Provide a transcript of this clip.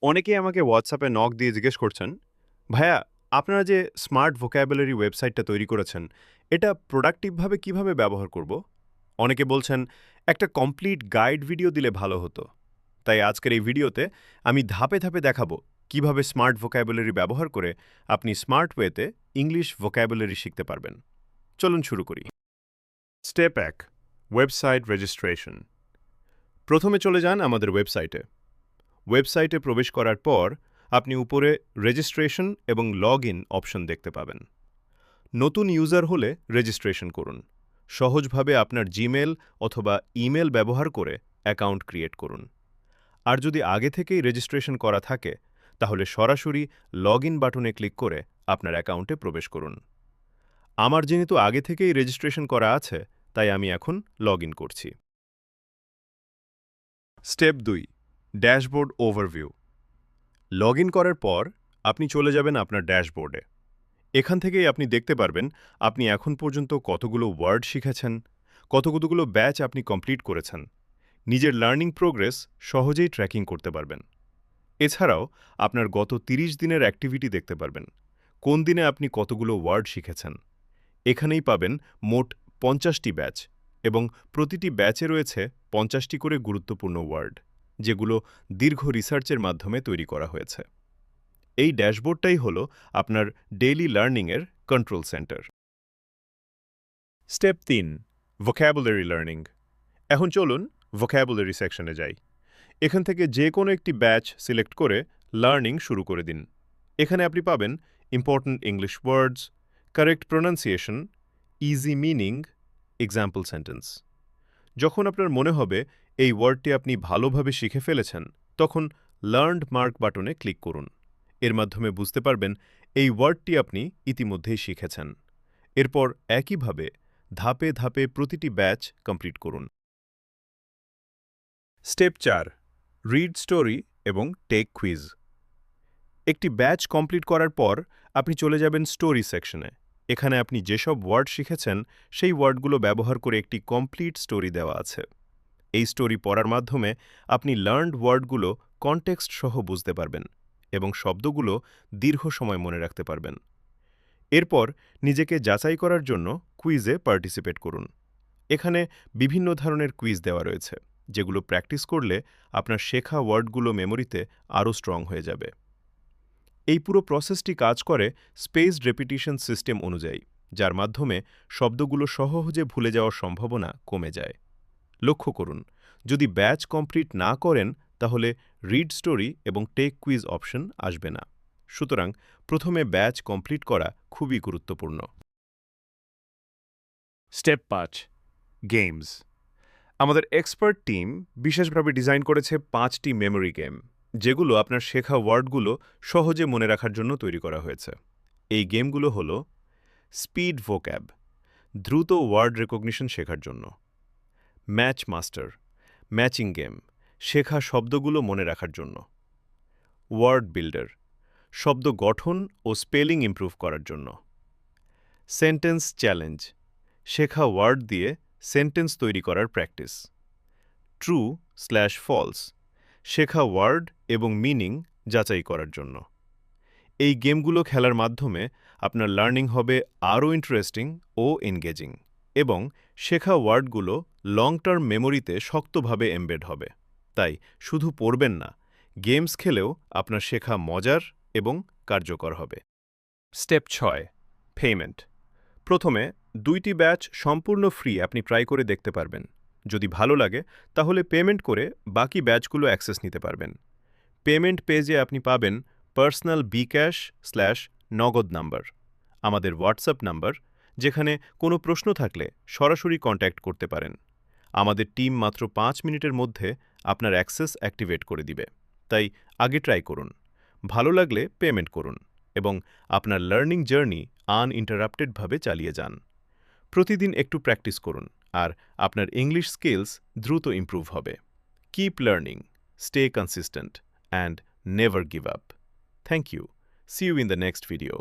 অনেকেই আমাকে হোয়াটসঅ্যাপে নক দিয়ে জিজ্ঞেস করছেন, ভাইয়া আপনারা যে স্মার্ট ভোক্যাবুলারি ওয়েবসাইটটা তৈরি করেছেন, এটা প্রোডাক্টিভভাবে কিভাবে ব্যবহার করব? অনেকে বলছেন, একটা কমপ্লিট গাইড ভিডিও দিলে ভালো হতো। তাই আজকের এই ভিডিওতে আমি ধাপে ধাপে দেখাবো কিভাবে স্মার্ট ভোক্যাবুলারি ব্যবহার করে আপনি স্মার্ট ওয়েতে ইংলিশ ভোক্যাবুলারি শিখতে পারবেন। চলুন শুরু করি। Step 1, website registration. প্রথমে চলে যান আমাদের ওয়েবসাইটে। ওয়েবসাইটে প্রবেশ করার পর আপনি উপরে রেজিস্ট্রেশন এবং লগ ইন অপশন দেখতে পাবেন। নতুন ইউজার হলে রেজিস্ট্রেশন করুন। সহজভাবে আপনার জিমেল অথবা ইমেল ব্যবহার করে অ্যাকাউন্ট ক্রিয়েট করুন। আর যদি আগে থেকেই রেজিস্ট্রেশন করা থাকে, তাহলে সরাসরি লগ ইন বাটনে ক্লিক করে আপনার অ্যাকাউন্টে প্রবেশ করুন। আমার যেহেতু আগে থেকেই রেজিস্ট্রেশন করা আছে, তাই আমি এখন লগ ইন করছি। Step 2, dashboard overview. Log in করার পর আপনি চলে যাবেন আপনার ড্যাশবোর্ডে। এখান থেকেই আপনি দেখতে পারবেন আপনি এখন পর্যন্ত কতগুলো ওয়ার্ড শিখেছেন, কতগুলো ব্যাচ আপনি কমপ্লিট করেছেন। নিজের লার্নিং প্রোগ্রেস সহজেই ট্র্যাকিং করতে পারবেন। এছাড়াও আপনার গত ৩০ দিনের অ্যাক্টিভিটি দেখতে পারবেন। কোন দিনে আপনি কতগুলো ওয়ার্ড শিখেছেন। এখানেই পাবেন মোট ৫০টি ব্যাচ এবং প্রতিটি ব্যাচে রয়েছে ৫০টি করে গুরুত্বপূর্ণ ওয়ার্ড, যেগুলো দীর্ঘ রিসার্চের মাধ্যমে তৈরি করা হয়েছে। এই ড্যাশবোর্ডটাই হলো আপনার ডেইলি লার্নিংয়ের control centre. Step ৩, vocabulary learning. এখন চলুন ভোক্যাবুলারি সেকশনে যাই। এখান থেকে যে কোনো একটি ব্যাচ সিলেক্ট করে লার্নিং শুরু করে দিন। এখানে আপনি পাবেন ইম্পর্ট্যান্ট ইংলিশ ওয়ার্ডস, correct pronunciation, easy meaning, example sentence. যখন আপনার মনে হবে এই ওয়ার্ডটি আপনি ভালোভাবে শিখে ফেলেছেন, তখন লার্নড মার্ক বাটনে ক্লিক করুন। এর মাধ্যমে বুঝতে পারবেন এই ওয়ার্ডটি আপনি ইতিমধ্যেই শিখেছেন। এরপর একইভাবে ধাপে ধাপে প্রতিটি ব্যাচ কমপ্লিট করুন। স্টেপ ৪, রিড স্টোরি এবং টেক কুইজ। একটি ব্যাচ কমপ্লিট করার পর আপনি চলে যাবেন স্টোরি সেকশনে। এখানে আপনি যেসব ওয়ার্ড শিখেছেন সেই ওয়ার্ডগুলো ব্যবহার করে একটি কমপ্লিট স্টোরি দেওয়া আছে। এই স্টোরি পড়ার মাধ্যমে আপনি লার্নড ওয়ার্ডগুলো কনটেক্সট সহ বুঝতে পারবেন এবং শব্দগুলো দীর্ঘ সময় মনে রাখতে পারবেন। এরপর নিজেকে যাচাই করার জন্য কুইজে পার্টিসিপেট করুন। এখানে বিভিন্ন ধরনের কুইজ দেওয়া রয়েছে, যেগুলো প্র্যাকটিস করলে আপনার শেখা ওয়ার্ডগুলো মেমোরিতে আরও স্ট্রং হয়ে যাবে। এই পুরো প্রসেসটি কাজ করে স্পেসড রেপিটিশন সিস্টেম অনুযায়ী, যার মাধ্যমে শব্দগুলো সহজে ভুলে যাওয়ার সম্ভাবনা কমে যায়। লক্ষ্য করুন, যদি ব্যাচ কমপ্লিট না করেন তাহলে রিড স্টোরি এবং টেক কুইজ অপশন আসবে না। সুতরাং প্রথমে ব্যাচ কমপ্লিট করা খুবই গুরুত্বপূর্ণ। Step ৫, games. আমাদের এক্সপার্ট টিম বিশেষভাবে ডিজাইন করেছে ৫টি মেমোরি গেম, যেগুলো আপনার শেখা ওয়ার্ডগুলো সহজে মনে রাখার জন্য তৈরি করা হয়েছে। এই গেমগুলো হল স্পিড ভোক্যাব, দ্রুত ওয়ার্ড রেকগনিশন শেখার জন্য; ম্যাচ মাস্টার, ম্যাচিং গেম, শেখা শব্দগুলো মনে রাখার জন্য; ওয়ার্ড বিল্ডার, শব্দ গঠন ও স্পেলিং ইমপ্রুভ করার জন্য; সেন্টেন্স চ্যালেঞ্জ, শেখা ওয়ার্ড দিয়ে সেন্টেন্স তৈরি করার প্র্যাকটিস; ট্রু/ফলস, শেখা ওয়ার্ড এবং মিনিং যাচাই করার জন্য। এই গেমগুলো খেলার মাধ্যমে আপনার লার্নিং হবে আরও ইন্টারেস্টিং ও এনগেজিং, এবং শেখা ওয়ার্ডগুলো লং টার্ম মেমোরিতে শক্তভাবে এমবেড হবে। তাই শুধু পড়বেন না, গেমস খেলেও আপনার শেখা মজার এবং কার্যকর হবে। Step ৬, payment. প্রথমে ২টি ব্যাচ সম্পূর্ণ ফ্রি আপনি ট্রাই করে দেখতে পারবেন। যদি ভালো লাগে তাহলে পেমেন্ট করে বাকি ব্যাচগুলো অ্যাক্সেস নিতে পারবেন। পেমেন্ট পেজে আপনি পাবেন পার্সোনাল বিকাশ/নগদ নাম্বার, আমাদের হোয়াটসঅ্যাপ নাম্বার, যেখানে কোনো প্রশ্ন থাকলে সরাসরি কন্ট্যাক্ট করতে পারেন। আমাদের টিম মাত্র ৫ মিনিটের মধ্যে আপনার অ্যাক্সেস অ্যাক্টিভেট করে দিবে। তাই আগে ট্রাই করুন, ভালো লাগলে পেমেন্ট করুন এবং আপনার লার্নিং জার্নি আনইন্টারাপ্টেডভাবে চালিয়ে যান। প্রতিদিন একটু প্র্যাকটিস করুন আর আপনার ইংলিশ স্কিলস দ্রুত ইমপ্রুভ হবে। Keep learning, stay consistent, and never give up. Thank you. See you in the next video.